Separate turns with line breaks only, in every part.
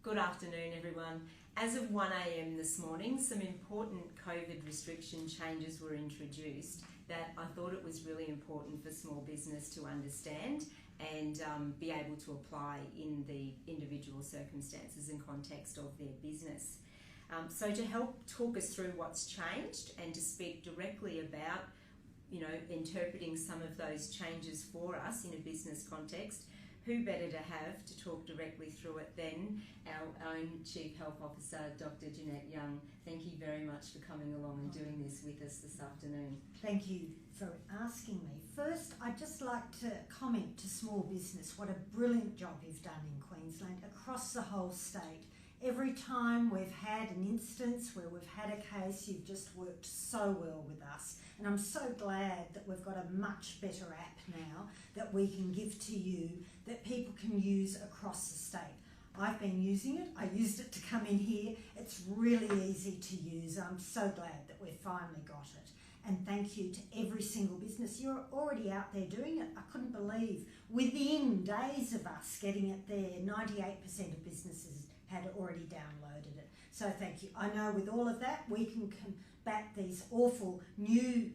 Good afternoon, everyone. As of 1 a.m. this morning, some important COVID restriction changes were introduced that I thought it was really important for small business to understand and be able to apply in the individual circumstances and context of their business. So to help talk us through what's changed and to speak directly about, interpreting some of those changes for us in a business context, who better to have to talk directly through it than our own Chief Health Officer, Dr Jeannette Young. Thank you very much for coming along and doing this with us this afternoon.
Thank you for asking me. First, I'd just like to comment to small business what a brilliant job you've done in Queensland across the whole state. Every time we've had an instance where we've had a case, you've just worked so well with us. And I'm so glad that we've got a much better app now that we can give to you that people can use across the state. I've been using it. I used it to come in here. It's really easy to use. I'm so glad that we've finally got it. And thank you to every single business. You're already out there doing it. I couldn't believe within days of us getting it there, 98% of businesses had already downloaded it. So thank you. I know with all of that, we can combat these awful new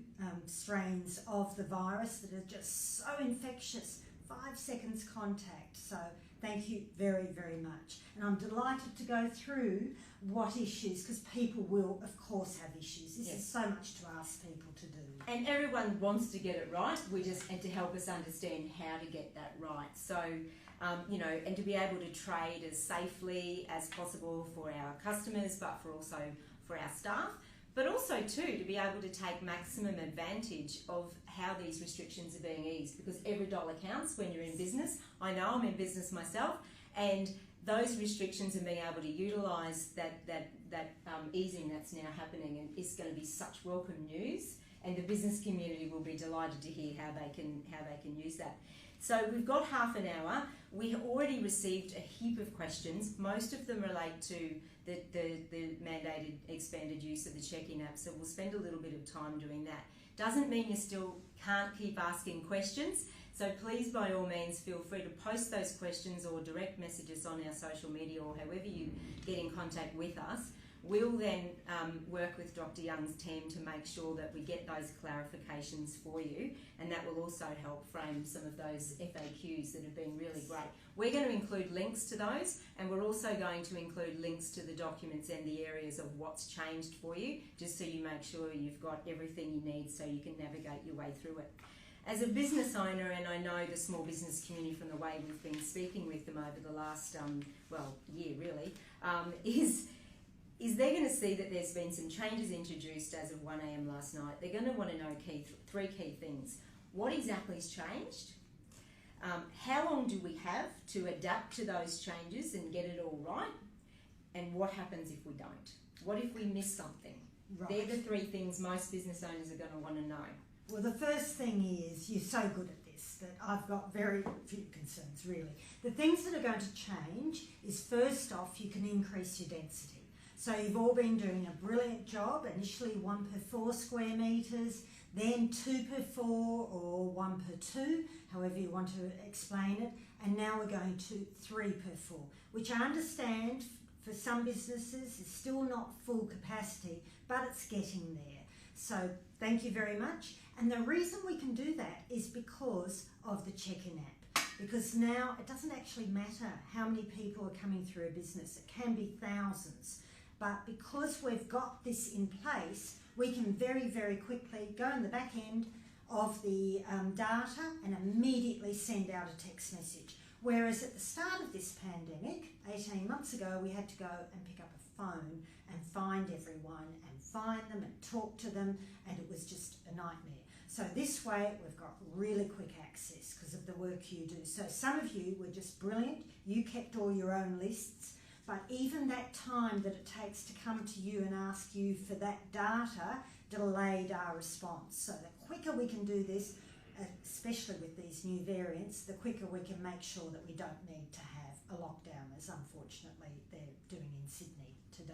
strains of the virus that are just so infectious. 5 seconds contact. So thank you very, very much. And I'm delighted to go through what issues, because people will, of course, have issues. This is so much to ask people to do.
And everyone wants to get it right. And to help us understand how to get that right. So, and to be able to trade as safely as possible for our customers, but for our staff. But also too, to be able to take maximum advantage of how these restrictions are being eased, because every dollar counts when you're in business. I know, I'm in business myself, and those restrictions and being able to utilise that easing that's now happening and is going to be such welcome news, and the business community will be delighted to hear how they can use that. So we've got half an hour. We have already received a heap of questions. Most of them relate to the mandated expanded use of the check-in app, so we'll spend a little bit of time doing that. Doesn't mean you still can't keep asking questions, so please by all means feel free to post those questions or direct messages on our social media or however you get in contact with us. We'll then work with Dr Young's team to make sure that we get those clarifications for you, and that will also help frame some of those FAQs that have been really great. We're going to include links to those, and we're also going to include links to the documents and the areas of what's changed for you, just so you make sure you've got everything you need so you can navigate your way through it. As a business owner, and I know the small business community from the way we've been speaking with them over the last, year really, is they're going to see that there's been some changes introduced as of 1 a.m. last night. They're going to want to know three key things. What exactly has changed? How long do we have to adapt to those changes and get it all right? And what happens if we don't? What if we miss something? Right. They're the three things most business owners are going to want to know.
Well, the first thing is, you're so good at this that I've got very few concerns, really. The things that are going to change is, first off, you can increase your density. So you've all been doing a brilliant job, initially 1 per 4 square metres, then 2 per 4 or 1 per 2, however you want to explain it, and now we're going to 3 per 4, which I understand for some businesses is still not full capacity, but it's getting there. So thank you very much. And the reason we can do that is because of the check-in app. Because now it doesn't actually matter how many people are coming through a business. It can be thousands. But because we've got this in place, we can very, very quickly go in the back end of the data and immediately send out a text message. Whereas at the start of this pandemic, 18 months ago, we had to go and pick up a phone and find everyone and find them and talk to them, and it was just a nightmare. So this way, we've got really quick access because of the work you do. So some of you were just brilliant. You kept all your own lists. But even that time that it takes to come to you and ask you for that data delayed our response. So the quicker we can do this, especially with these new variants, the quicker we can make sure that we don't need to have a lockdown, as unfortunately they're doing in Sydney today.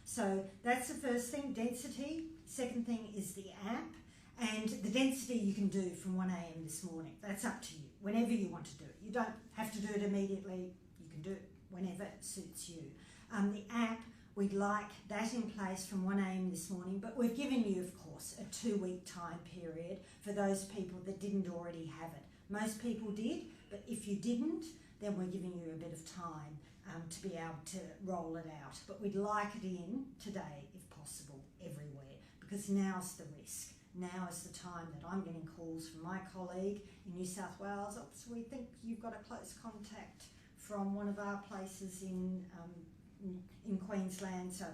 So that's the first thing, density. Second thing is the app. And the density you can do from 1 a.m. this morning. That's up to you, whenever you want to do it. You don't have to do it immediately. You can do it whenever that suits you. The app, we'd like that in place from 1 a.m. this morning, but we've given you, of course, a 2-week time period for those people that didn't already have it. Most people did, but if you didn't, then we're giving you a bit of time to be able to roll it out. But we'd like it in today, if possible, everywhere, because now's the risk. Now is the time that I'm getting calls from my colleague in New South Wales. Oh, so we think you've got a close contact from one of our places in Queensland. So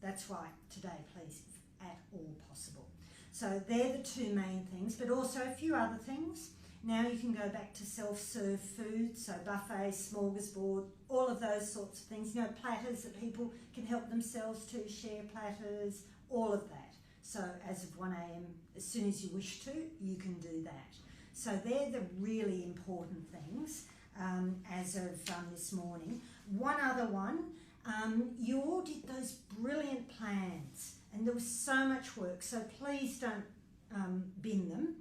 that's why today, please, if at all possible. So they're the two main things, but also a few other things. Now you can go back to self-serve food, so buffets, smorgasbord, all of those sorts of things. You know, platters that people can help themselves to, share platters, all of that. So as of 1 a.m, as soon as you wish to, you can do that. So they're the really important things as of this morning. One other one, you all did those brilliant plans and there was so much work, so please don't bin them.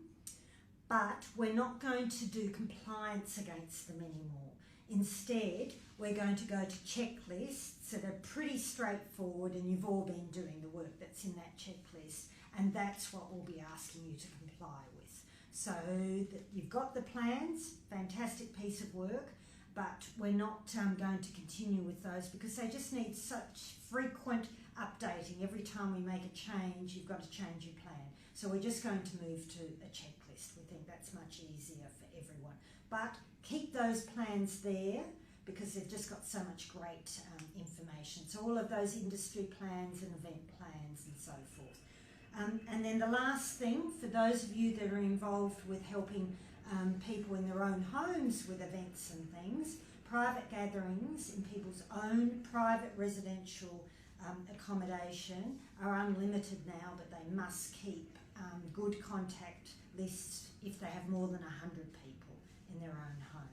But we're not going to do compliance against them anymore. Instead, we're going to go to checklists that are pretty straightforward, and you've all been doing the work that's in that checklist, and that's what we'll be asking you to comply with. So that you've got the plans, fantastic piece of work, but we're not going to continue with those because they just need such frequent updating. Every time we make a change, you've got to change your plan. So we're just going to move to a checklist. We think that's much easier for everyone. But keep those plans there because they've just got so much great information. So all of those industry plans and event plans and so forth. And then the last thing, for those of you that are involved with helping people in their own homes with events and things, private gatherings in people's own private residential accommodation are unlimited now, but they must keep good contact lists if they have more than 100 people in their own home.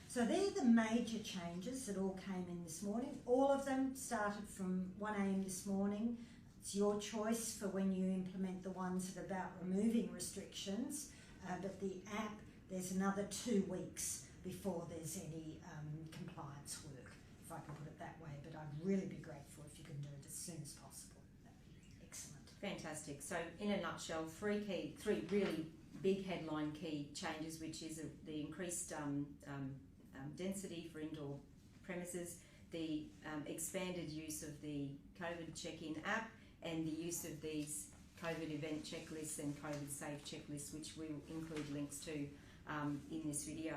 So they're the major changes that all came in this morning. All of them started from 1 a.m. this morning. It's your choice for when you implement the ones that are about removing restrictions, but the app, there's another 2 weeks before there's any compliance work, if I can put it that way, but I'd really be grateful if you can do it as soon as possible. That'd be excellent.
Fantastic. So in a nutshell, three really big headline key changes, which is the increased density for indoor premises, the expanded use of the COVID check-in app, and the use of these COVID event checklists and COVID safe checklists, which we'll include links to in this video,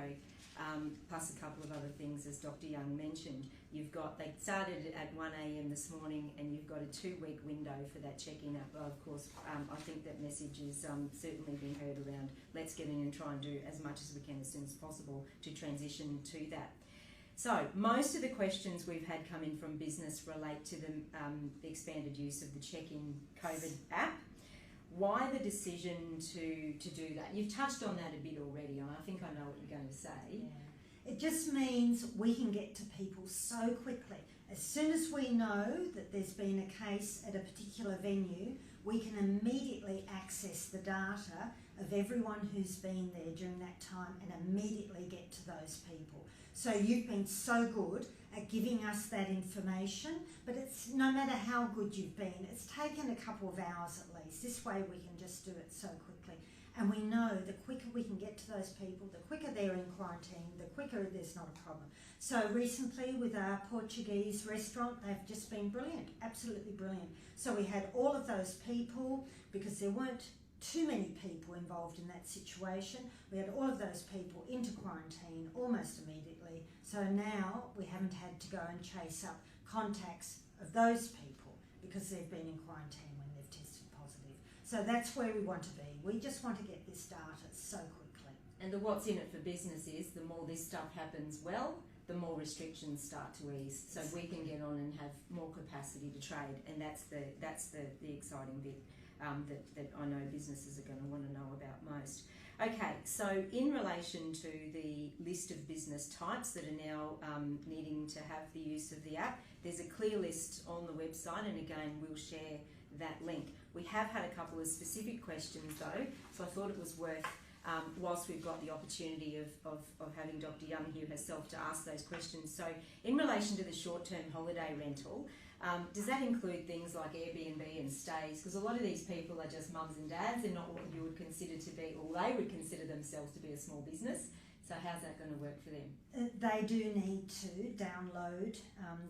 plus a couple of other things, as Dr Young mentioned. They started at 1 a.m. this morning, and you've got a 2-week window for that check-in app. Of course, I think that message is certainly being heard around. Let's get in and try and do as much as we can as soon as possible to transition to that. So most of the questions we've had come in from business relate to the expanded use of the check-in COVID app. Why the decision to do that? You've touched on that a bit already, and I think I know what you're going to say.
Yeah. It just means we can get to people so quickly. As soon as we know that there's been a case at a particular venue, we can immediately access the data of everyone who's been there during that time and immediately get to those people. So you've been so good at giving us that information, but it's no matter how good you've been, it's taken a couple of hours at least. This way we can just do it so quickly. And we know the quicker we can get to those people, the quicker they're in quarantine, the quicker there's not a problem. So recently with our Portuguese restaurant, they've just been brilliant, absolutely brilliant. So we had all of those people, because there weren't too many people involved in that situation. We had all of those people into quarantine almost immediately. So now we haven't had to go and chase up contacts of those people because they've been in quarantine when they've tested positive. So that's where we want to be. We just want to get this data so quickly.
And the what's in it for business is the more this stuff happens well, the more restrictions start to ease, so we can get on and have more capacity to trade, and that's the exciting bit that I know businesses are going to want to know about most. Okay, so in relation to the list of business types that are now needing to have the use of the app, there's a clear list on the website, and again we'll share that link. We have had a couple of specific questions though, so I thought it was worth whilst we've got the opportunity of having Dr Young here herself to ask those questions. So in relation to the short-term holiday rental, does that include things like Airbnb and stays? Because a lot of these people are just mums and dads. They're not what you would consider to be, or they would consider themselves to be a small business. So how's that going to work for them?
They do need to download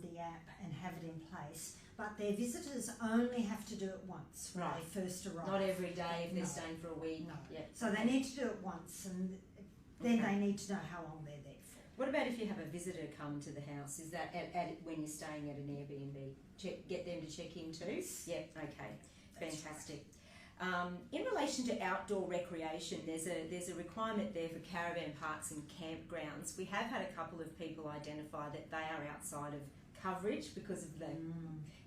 the app and have it in place, but their visitors only have to do it once when they first arrive.
Not every day if they're staying for a week.
No.
Yep.
So they need to do it once, and then they need to know how long they're there for.
What about if you have a visitor come to the house? Is that at when you're staying at an Airbnb? Get them to check in too? Yep, okay. Fantastic. Right. In relation to outdoor recreation, there's a requirement there for caravan parks and campgrounds. We have had a couple of people identify that they are outside of coverage because of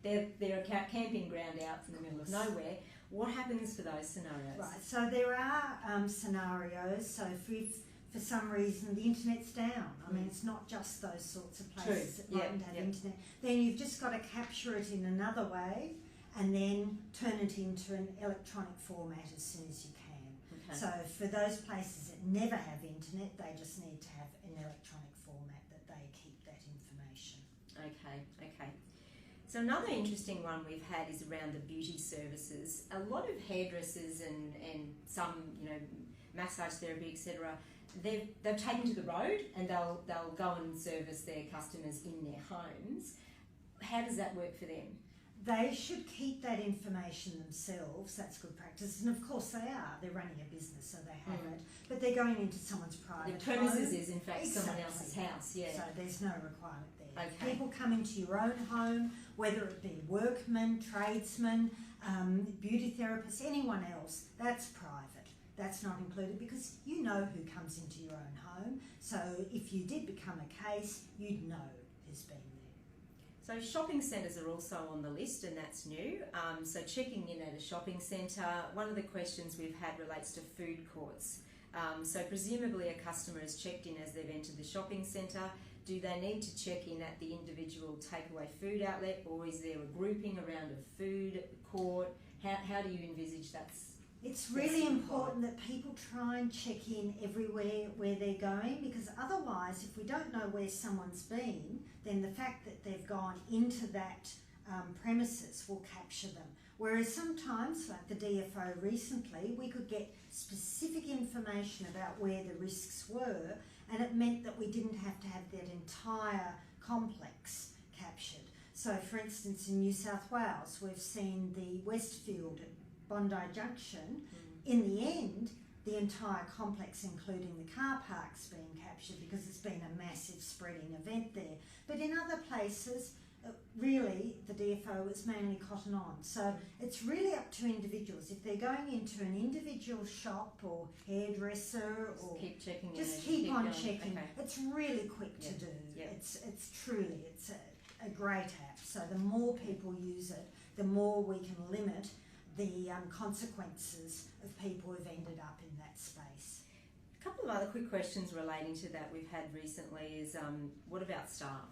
they're a camping ground out in the middle of nowhere. What happens for those scenarios?
Right, so there are scenarios. So if for some reason the internet's down, I mean, it's not just those sorts of places that mightn't have internet, then you've just got to capture it in another way and then turn it into an electronic format as soon as you can. Okay. So for those places that never have internet, they just need to have an electronic format that they keep that information.
Okay. So another interesting one we've had is around the beauty services. A lot of hairdressers and some, massage therapy, etc., they've taken to the road and they'll go and service their customers in their homes. How does that work for them?
They should keep that information themselves. That's good practice. And of course they are. They're running a business, so they have it. But they're going into someone's private
The premises
home.
is in fact someone else's house,
So there's no requirement there.
Okay.
People come into your own home, whether it be workmen, tradesmen, beauty therapists, anyone else, that's private. That's not included because you know who comes into your own home. So if you did become a case, you'd know who's been there.
So shopping centres are also on the list, and that's new. So checking in at a shopping centre, one of the questions we've had relates to food courts. So presumably a customer has checked in as they've entered the shopping centre. Do they need to check in at the individual takeaway food outlet, or is there a grouping around a food court? How do you envisage that's?
It's really important that people try and check in everywhere where they're going, because otherwise, if we don't know where someone's been, then the fact that they've gone into that premises will capture them. Whereas sometimes, like the DFO recently, we could get specific information about where the risks were, and it meant that we didn't have to have that entire complex captured. So, for instance, in New South Wales, we've seen the Westfield at Bondi Junction. In the end, the entire complex, including the car parks, being captured because it's been a massive spreading event there. But in other places, really, the DFO is mainly cotton on. So it's really up to individuals. If they're going into an individual shop or hairdresser, or
keep checking
just keep on checking.
Okay.
It's really quick to do.
Yep.
It's truly a great app. So the more people use it, the more we can limit the consequences of people who've ended up in that space.
A couple of other quick questions relating to that we've had recently is what about staff?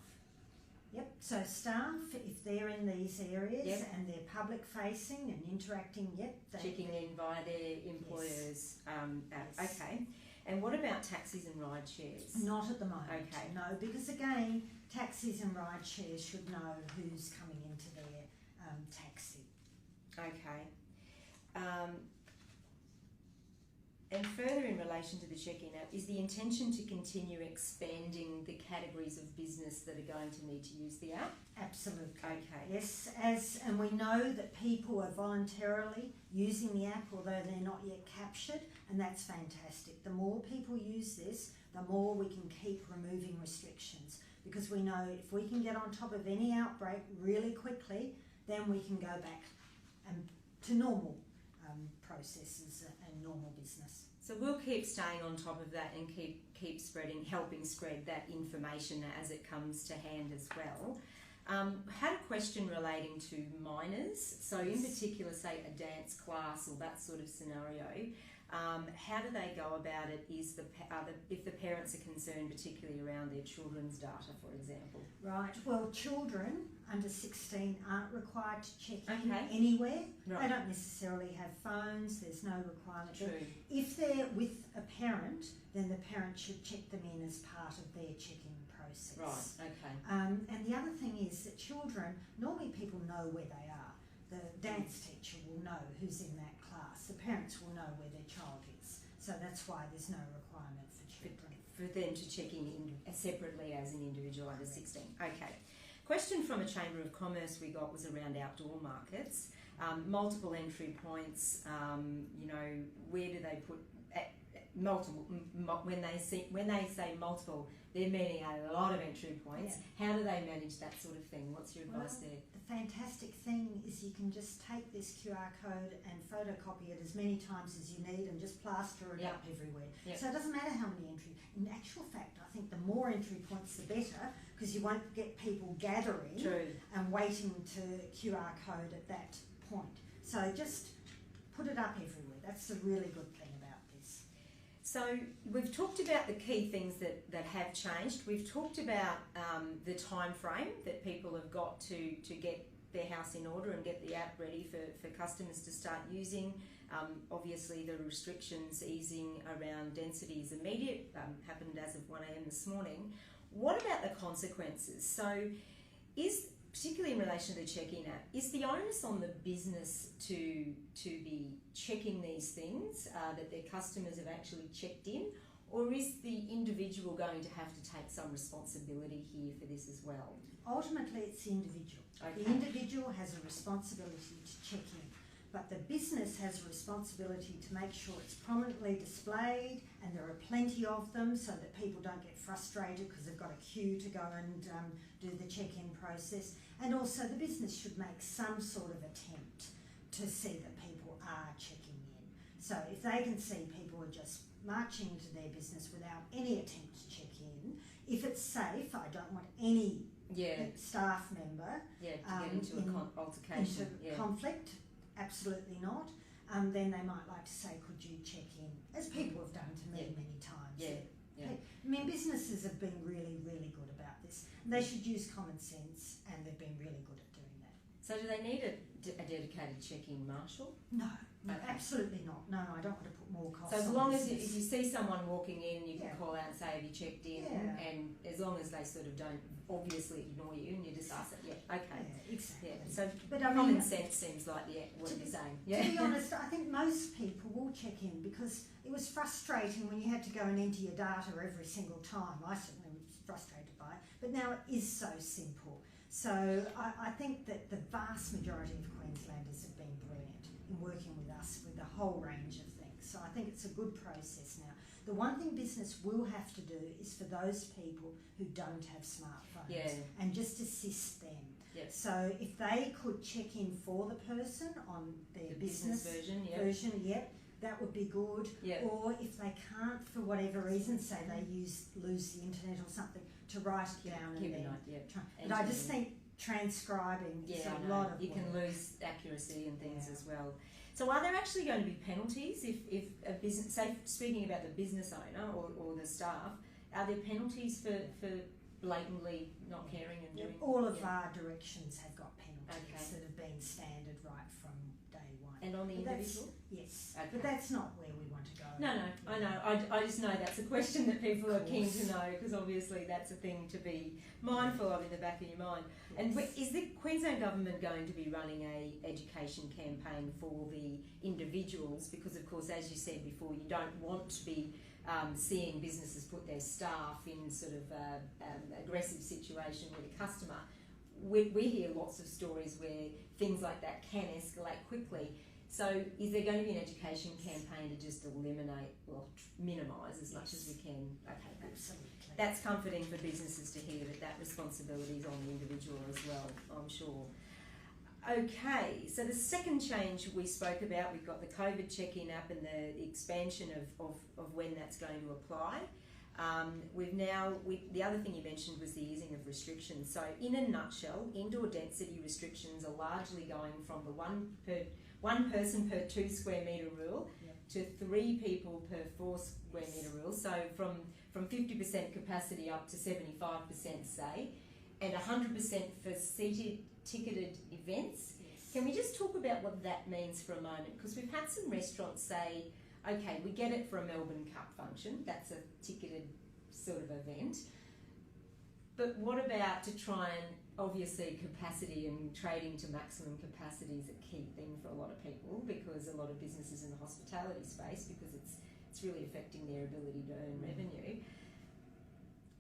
Yep, so staff, if they're in these areas and they're public facing and interacting,
checking in via their employers' app. Okay. And what about taxis and ride shares?
Not at the moment.
Okay.
No, because again, taxis and ride shares should know who's coming into their taxi.
Okay. And further in relation to the check-in app, is the intention to continue expanding the categories of business that are going to need to use the app?
Absolutely.
Okay.
Yes, and we know that people are voluntarily using the app, although they're not yet captured, and that's fantastic. The more people use this, the more we can keep removing restrictions, because we know if we can get on top of any outbreak really quickly, then we can go back to normal processes and normal business.
So we'll keep staying on top of that and keep spreading, helping spread that information as it comes to hand as well. Had a question relating to minors. So in particular, say a dance class or that sort of scenario, how do they go about it? If the parents are concerned, particularly around their children's data, for example?
Right. Well, children under 16 aren't required to check in
Okay.
anywhere.
Right.
They don't necessarily have phones. There's no requirement.
True.
If they're with a parent, then the parent should check them in as part of their check-in process.
Right, okay.
And the other thing is that children, normally people know where they are. The dance teacher will know who's in that class. The parents will know where their child is. So that's why there's no requirement for children.
For them to check in separately as an individual under 16. Okay. Question from a Chamber of Commerce we got was around outdoor markets. Multiple entry points, where do they put multiple? When they say multiple, they're meaning a lot of entry points.
Yeah.
How do they manage that sort of thing? What's your advice there?
The fantastic thing is you can just take this QR code and photocopy it as many times as you need and just plaster it up everywhere. Yep. So it doesn't matter how many entries. In actual fact, I think the more entry points the better, because you won't get people gathering and waiting to QR code at that point. So just put it up everywhere. That's a really good thing about this.
So we've talked about the key things that have changed. We've talked about the time frame that people have got to get their house in order and get the app ready for customers to start using. Obviously the restrictions easing around density is immediate, happened as of 1 a.m. this morning. What about the consequences? So particularly in relation to the check-in app, is the onus on the business to be checking these things that their customers have actually checked in, or is the individual going to have to take some responsibility here for this as well?
Ultimately, it's the individual.
Okay.
The individual has a responsibility to check in, but the business has a responsibility to make sure it's prominently displayed and there are plenty of them so that people don't get frustrated because they've got a queue to go and do the check-in process. And also the business should make some sort of attempt to see that people are checking in. So if they can see people are just marching into their business without any attempt to check in, if it's safe, I don't want any staff member
to get into an altercation.
Into conflict, absolutely not. Then they might like to say, could you check in? As people have done to me many times. I mean, businesses have been really, really good about this. They should use common sense, and they've been really good at doing that.
So do they need a dedicated check-in marshal?
No, absolutely not. No, I don't want to put more costs on.
So as long as if you see someone walking in, you can call out and say, have you checked in? And as long as they sort of don't obviously ignore you and you just ask it, okay.
Yeah, exactly.
Yeah. So
but
common sense seems like what you're saying.
To be honest, I think most people will check in because it was frustrating when you had to go and enter your data every single time. I certainly was frustrated by it, but now it is so simple. So I think that the vast majority of Queenslanders have been brilliant in working with us with a whole range of things. So I think it's a good process now. The one thing business will have to do is for those people who don't have smartphones and just assist them.
Yep.
So if they could check in for the person on their business version, that would be good.
Yep.
Or if they can't for whatever reason, say they lose the internet or something, to write it down and then try. But I just think transcribing is a lot of
you
work.
can lose accuracy and things as well. So are there actually going to be penalties if a business, say speaking about the business owner or the staff, are there penalties for blatantly not caring and doing?
All of our directions have got penalties that have been standard right from day one.
And on the individual?
Yes, but that's not where we want to go.
No, I know. I just know that's a question that people are keen to know because obviously that's a thing to be mindful of in the back of your mind. Yes. And is the Queensland Government going to be running a education campaign for the individuals? Because of course, as you said before, you don't want to be seeing businesses put their staff in sort of aggressive situation with a customer. We hear lots of stories where things like that can escalate quickly. So is there going to be an education campaign to just eliminate or minimise as much as we can? Okay,
absolutely.
That's comforting for businesses to hear that responsibility is on the individual as well, I'm sure. Okay, so the second change we spoke about, we've got the COVID check-in app and the expansion of when that's going to apply. The other thing you mentioned was the easing of restrictions. So in a nutshell, indoor density restrictions are largely going from the one person per 2 square metre rule to 3 people per 4 square metre rule. So from 50% capacity up to 75%, say. and 100% for seated, ticketed events.
Yes.
Can we just talk about what that means for a moment? Because we've had some restaurants say, okay, we get it for a Melbourne Cup function, that's a ticketed sort of event. But what about to try and, obviously capacity and trading to maximum capacity is a key thing for a lot of people, because a lot of businesses in the hospitality space, because it's really affecting their ability to earn revenue.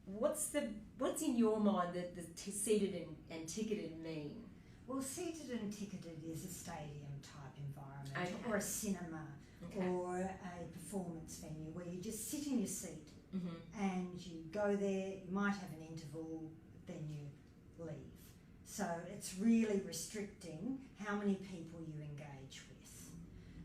What's in your mind that the seated and ticketed mean?
Well, seated and ticketed is a stadium type environment,
Okay.
or a cinema,
Okay.
or a performance venue where you just sit in your seat
Mm-hmm.
and you go there. You might have an interval, then you leave. So it's really restricting how many people you engage with.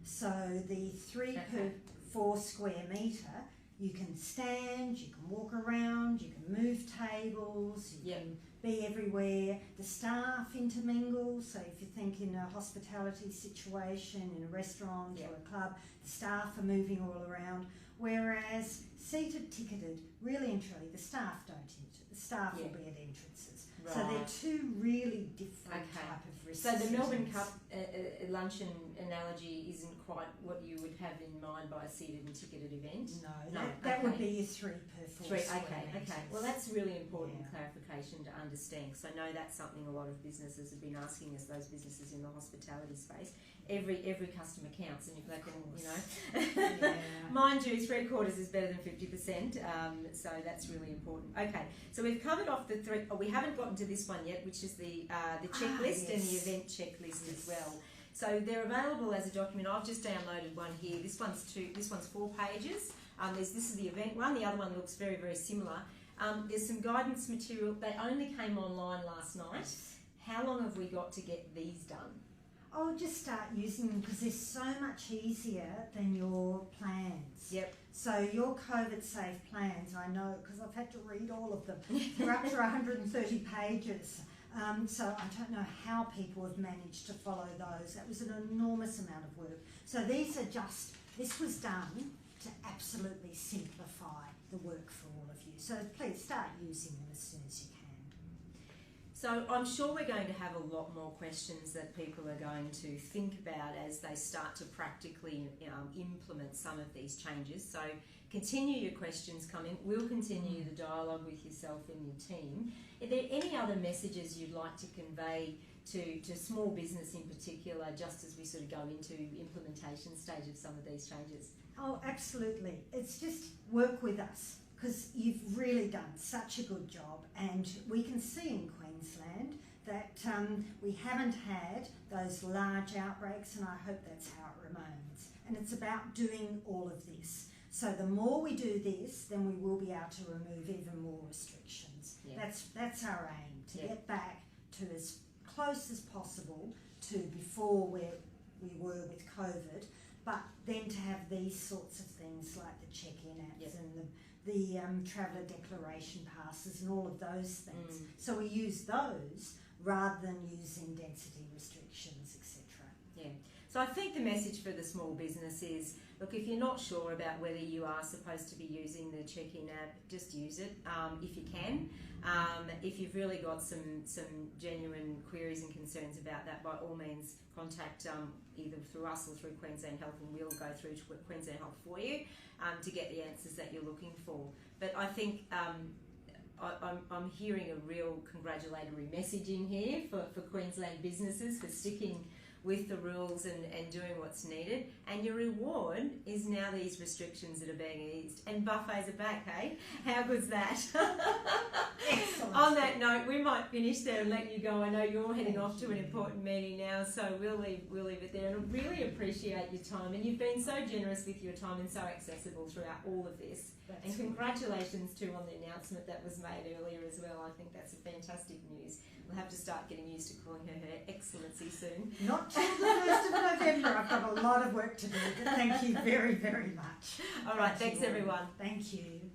So the 3 per 4 square metre, you can stand, you can walk around, you can move tables, you can be everywhere. The staff intermingle, so if you think in a hospitality situation, in a restaurant or a club, the staff are moving all around. Whereas seated, ticketed, really and truly, the staff don't enter. The staff will be at entrances.
Right.
So they're two really different type of risks.
So the Melbourne Cup luncheon analogy isn't quite what you would have in mind by a seated and ticketed event?
No, that would be your 3 per 4 square metres.
Okay. Well, that's really important clarification to understand, because I know that's something a lot of businesses have been asking us, those businesses in the hospitality space. Every customer counts, and if they can, you know, mind you, 3/4 is better than 50%, so that's really important. Okay, so we've covered off the 3. Oh, we haven't gotten to this one yet, which is the checklist and the event checklist as well. So they're available as a document. I've just downloaded one here. This one's 4 pages. This is the event one. The other one looks very, very similar. There's some guidance material. They only came online last night. How long have we got to get these done?
I'll just start using them because they're so much easier than your plans.
Yep.
So your COVID safe plans, I know because I've had to read all of them. They're up to 130 pages. So I don't know how people have managed to follow those. That was an enormous amount of work. So this was done to absolutely simplify the work for all of you. So please start using them as soon as you can.
So I'm sure we're going to have a lot more questions that people are going to think about as they start to practically implement some of these changes. So continue your questions coming. We'll continue the dialogue with yourself and your team. Are there any other messages you'd like to convey to small business in particular, just as we sort of go into implementation stage of some of these changes?
Oh, absolutely. It's just work with us, because you've really done such a good job, and we can see in Queensland that we haven't had those large outbreaks, and I hope that's how it remains. And it's about doing all of this. So the more we do this, then we will be able to remove even more restrictions. Yeah. That's our aim, to get back to as close as possible to before where we were with COVID, but then to have these sorts of things like the check-in apps and the traveller declaration passes and all of those things. So we use those rather than using density restrictions, etc.
Yeah. So I think the message for the small business is, look, if you're not sure about whether you are supposed to be using the check-in app, just use it if you can. If you've really got some genuine queries and concerns about that, by all means contact either through us or through Queensland Health, and we'll go through to Queensland Health for you to get the answers that you're looking for. But I think I'm hearing a real congratulatory message in here for Queensland businesses for sticking with the rules and doing what's needed, and your reward is now these restrictions that are being eased, and buffets are back, hey? How good's that?
Excellent.
On that note, we might finish there and let you go. I know you're heading off to an important meeting now, so we'll leave it there, and I really appreciate your time, and you've been so generous with your time and so accessible throughout all of this. And congratulations too on the announcement that was made earlier as well. I think that's a fantastic news. We'll have to start getting used to calling her Excellency soon.
Not till the 1st of November. I've got a lot of work to do, but thank you very, very much.
All right, thanks everyone.
Thank you.